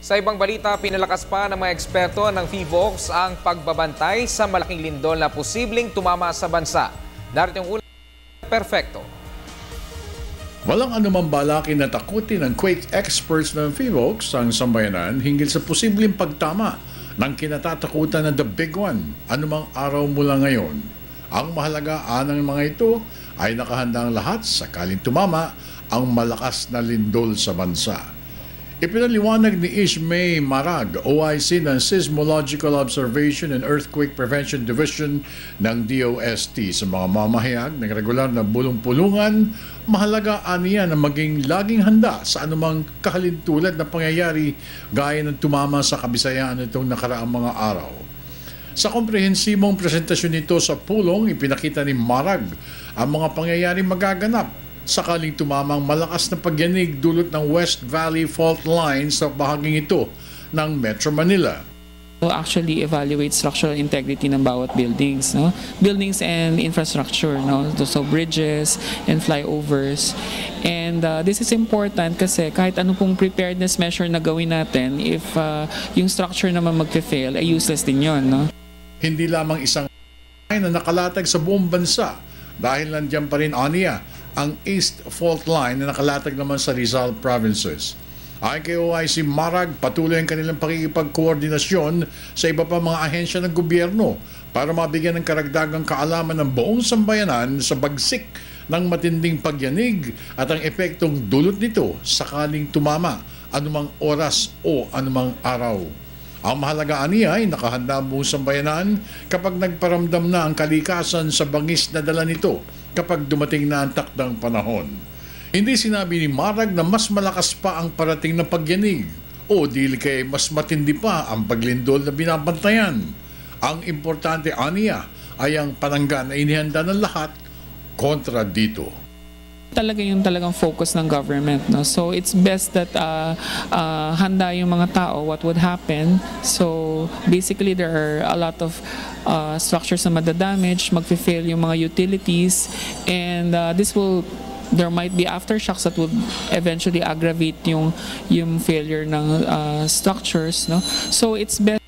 Sa ibang balita, pinalakas pa ng mga eksperto ng PHIVOLCS ang pagbabantay sa malaking lindol na posibleng tumama sa bansa. Narito yung ulat perfecto. Walang anumang balakin na takutin ng quake experts ng PHIVOLCS ang sambayanan hinggil sa posibleng pagtama ng kinatatakutan na the big one anumang araw mula ngayon. Ang mahalaga ng mga ito ay nakahanda ang lahat sakaling tumama ang malakas na lindol sa bansa. Ipinaliwanag ni Ishmay Marag, OIC ng Seismological Observation and Earthquake Prevention Division ng DOST sa mga mamahayag ng regular na bulong-pulungan. Mahalaga aniya na maging laging handa sa anumang kahalintulad na pangyayari gaya ng tumama sa Kabisayaan itong nakaraang mga araw. Sa komprehensibong presentasyon nito sa pulong, ipinakita ni Marag ang mga pangyayari magaganap sakaling tumamang malakas na pagyanig dulot ng West Valley Fault Line sa bahaging ito ng Metro Manila. Actually evaluate structural integrity ng bawat buildings, no? Buildings and infrastructure, no? So bridges and flyovers. And this is important kasi kahit ano pong preparedness measure na gawin natin, if yung structure naman magfe-fail, ay useless din yun, no? Hindi lamang isang na nakalatag sa buong bansa dahil nandiyan pa rin aniya ang East Fault Line na nakalatag naman sa Rizal Provinces. Ayon kay OIC Marag, patuloy ang kanilang pakikipagkoordinasyon sa iba pa mga ahensya ng gobyerno para mabigyan ng karagdagang kaalaman ng buong sambayanan sa bagsik ng matinding pagyanig at ang epektong dulot nito sakaling tumama anumang oras o anumang araw. Ang mahalagaan niya ay nakahanda ang buong sambayanan kapag nagparamdam na ang kalikasan sa bangis na dala nito kapag dumating na ang takdang panahon. Hindi sinabi ni Marag na mas malakas pa ang parating na pagyanig o dili kay mas matindi pa ang paglindol na binabantayan. Ang importante aniya ay ang panangga na inihanda ng lahat kontra dito. Talagang focus ng government, no? So it's best that handa yung mga tao what would happen. So basically there are a lot of structures na madadamage, magfe-fail yung mga utilities, and there might be aftershocks that would eventually aggravate yung failure ng structures, no? So it's best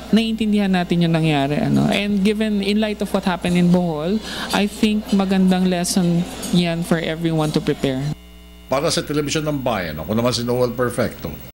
naiintindihan natin yung nangyari, ano. And given in light of what happened in Bohol, I think magandang lesson yan for everyone to prepare. Para sa Telebisyon ng Bayan, ako naman si Noel Perfecto.